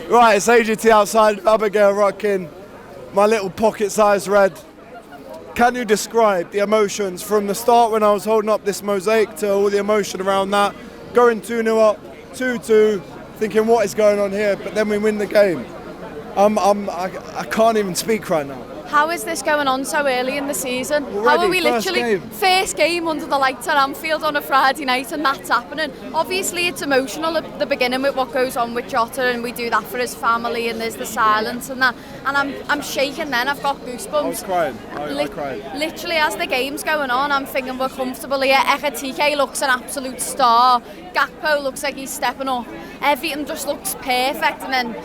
Right, it's AGT outside, Abigail rocking my little pocket-sized red. Can you describe the emotions from the start when I was holding up this mosaic to all the emotion around that, going 2-0 up, 2-2, thinking what is going on here, but then we win the game. I can't even speak right now. How is this going on so early in the season? Already, How are we literally first game under the lights at Anfield on a Friday night and that's happening? Obviously it's emotional at the beginning with what goes on with Jota, and we do that for his family, and there's the silence and that, and I'm shaking then, I've got goosebumps. I was crying, I cried. Literally as the game's going on, I'm thinking we're comfortable here. Ekitike looks an absolute star, Gakpo looks like he's stepping up, everything just looks perfect, and then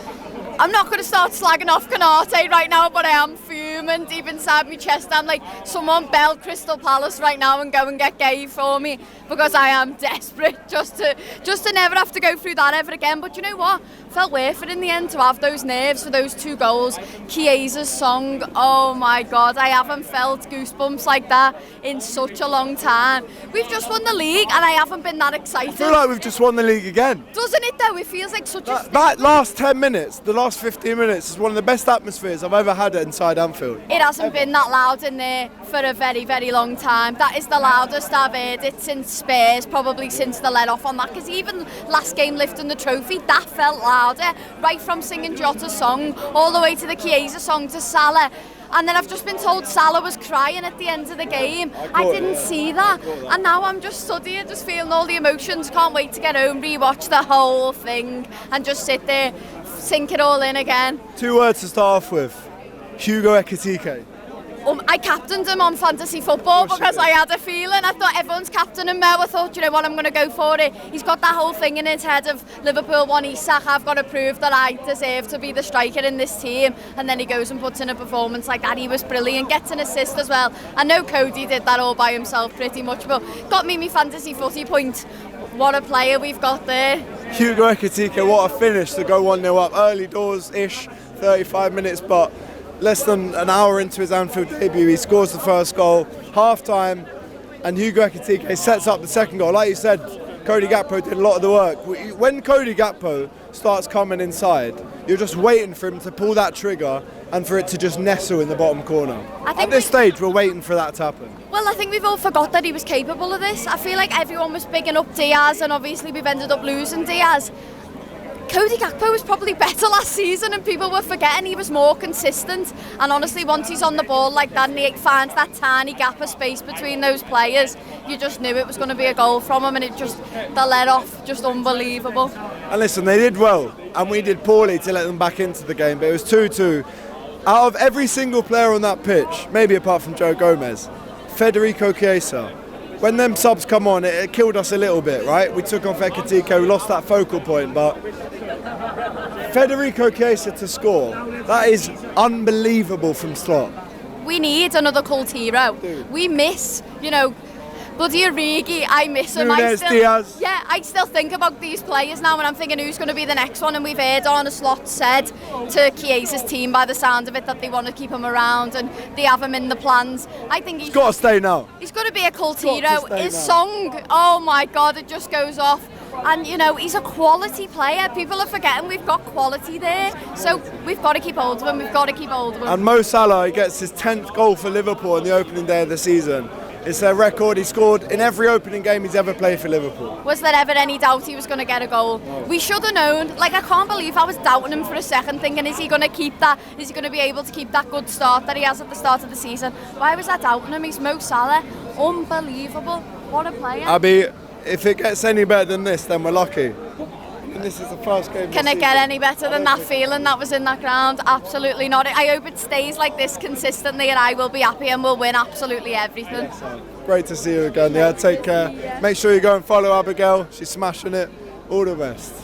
I'm not going to start slagging off Canate right now, but I am fuming deep inside my chest. I'm like, someone bell Crystal Palace right now and go and get Guehi for me, because I am desperate just to never have to go through that ever again. But you know what? Felt worth it in the end to have those nerves for those 2 goals. Chiesa's song, oh my God, I haven't felt goosebumps like that in such a long time. We've just won the league and I haven't been that excited. I feel like we've just won the league again. Doesn't it though? It feels like such a... That last 10 minutes, the last 15 minutes is one of the best atmospheres I've ever had inside Anfield. It hasn't been that loud in there for a very, very long time. That is the loudest I've heard it since Spurs, probably since the let-off on that, because even last game lifting the trophy, that felt louder, right from singing Jota's song all the way to the Chiesa song to Salah. And then I've just been told Salah was crying at the end of the game. I didn't see that. And now I'm just stood here, just feeling all the emotions. Can't wait to get home, rewatch the whole thing and just sit there, sink it all in again. 2 words to start off with. Hugo Ekitike. I captained him on fantasy football because I had a feeling. I thought everyone's captaining him now. I thought, you know what, I'm going to go for it. He's got that whole thing in his head of Liverpool won Isak. I've got to prove that I deserve to be the striker in this team. And then he goes and puts in a performance like that. He was brilliant. Gets an assist as well. I know Cody did that all by himself pretty much, but got me my fantasy footy point. What a player we've got there. Hugo Ekitike, what a finish to go 1-0 up. Early doors-ish, 35 minutes, but less than an hour into his Anfield debut, he scores the first goal, half-time, and Hugo Ekitike sets up the second goal. Like you said, Cody Gakpo did a lot of the work. When Cody Gakpo starts coming inside, you're just waiting for him to pull that trigger and for it to just nestle in the bottom corner. At this stage, we're waiting for that to happen. Well, I think we've all forgot that he was capable of this. I feel like everyone was bigging up Diaz, and obviously we've ended up losing Diaz. Cody Gakpo was probably better last season and people were forgetting he was more consistent, and honestly once he's on the ball like that and he finds that tiny gap of space between those players, you just knew it was going to be a goal from him, and it just, the let off, just unbelievable. And listen, they did well and we did poorly to let them back into the game, but it was 2-2. Out of every single player on that pitch, maybe apart from Joe Gomez, Federico Chiesa, when them subs come on, it killed us a little bit, right? We took off Ekitike, we lost that focal point, but Federico Chiesa to score, that is unbelievable from slot. We need another cult hero. Dude. We miss, you know, bloody Origi, I miss him. Diaz. Yeah, I still think about these players now and I'm thinking who's going to be the next one, and we've heard Arne Slot said to Chiesa's team by the sound of it that they want to keep him around and they have him in the plans. I think he's got to stay now. He's got to be a cult hero. His song, oh my God, it just goes off. And you know, he's a quality player. People are forgetting we've got quality there. So we've got to keep hold of him, we've got to keep hold of him. And Mo Salah, he gets his 10th goal for Liverpool on the opening day of the season. It's their record. He scored in every opening game he's ever played for Liverpool. Was there ever any doubt he was going to get a goal? No. We should have known. Like, I can't believe I was doubting him for a second, thinking, is he going to keep that? Is he going to be able to keep that good start that he has at the start of the season? Why was I doubting him? He's Mo Salah. Unbelievable. What a player. Abby, if it gets any better than this, then we're lucky. And this is the first game. Can it get any better than that feeling that was in that ground? Absolutely not. I hope it stays like this consistently and I will be happy and we'll win absolutely everything. Great to see you again. Yeah, take care. Make sure you go and follow Abigail. She's smashing it. All the best.